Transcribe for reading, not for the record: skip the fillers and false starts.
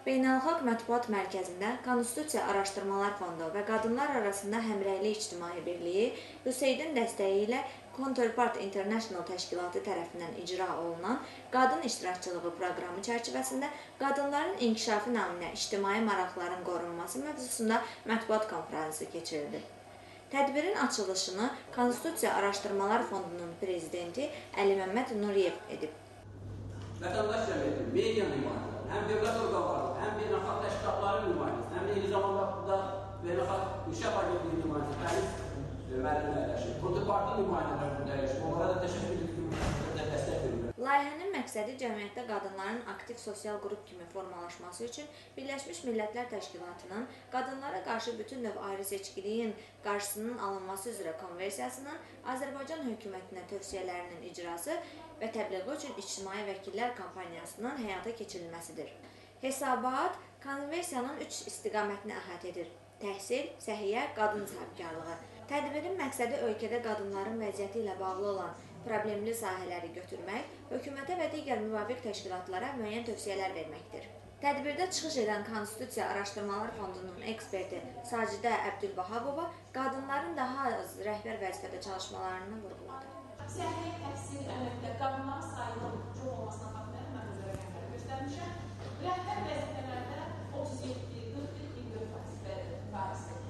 Beynəlxalq Mətbuat Mərkəzində Konstitusiya Araşdırmalar Fondu və Qadınlar Arasında Həmrəylik İctimai Birliyi USAID-in dəstəyi ilə Counterpart International təşkilatı tərəfindən icra olunan qadın iştirakçılığı proqramı çərçivəsində qadınların inkişafı naminə ictimai maraqların qorunması mövzusunda mətbuat konfransı keçirildi. Tədbirin açılışını Konstitusiya Araşdırmalar Fondunun prezidenti Əli Məmməd Nuriyev edib. Vətəndaş cəmiyyəti, media nümayəndələri, həm dövlət orqanları, həm beynəlxalq təşkilatların nümayəndəsi, həm də eyni zamanda burada beynəlxalq inkişaf agentliyi nümayəndəsi müəllimlər əyləşir. Counterpartın nümayəndələri burada əyləşir. Onlara da təşəkkür edirik ki, dəstək verirlər. Layihənin məqsədi cəmiyyətdə qadınların aktiv sosial qrup kimi formalaşması üçün Birləşmiş Millətlər Təşkilatının qadınlara qarşı bütün növ ayrı seçkiliyin qarşısının alınması üzrə konvensiyasının Azərbaycan hökumətinə tövsiyələrinin icrası və təbliği üçün ictimai vəkillər kampaniyasının həyata keçirilməsidir. Hesabat konvensiyanın 3 istiqamətini əhatə edir. Təhsil, səhiyyə, qadın sahibkarlığı. Tədbirin məqsədi ölkədə qadınların vəziyyəti ilə bağlı olan problemli sahələri götürmək, hökumətə və digər müvafiq təşkilatlara müəyyən tövsiyələr verməkdir. Tədbirdə çıxış edən Konstitusiya Araşdırmalar Fondunun eksperti Sacidə Əbdülvahabova qadınların daha az rəhbər vəzifədə çalışmalarını vurğuladı. Səhiyyə, təhsil, əməkdə qadınların sayının çox olmasına baxmayaraq mən öz rəqəmləri göstərmişəm. Rəhbər vəzifələrdə 37, 41, 24% faizdir.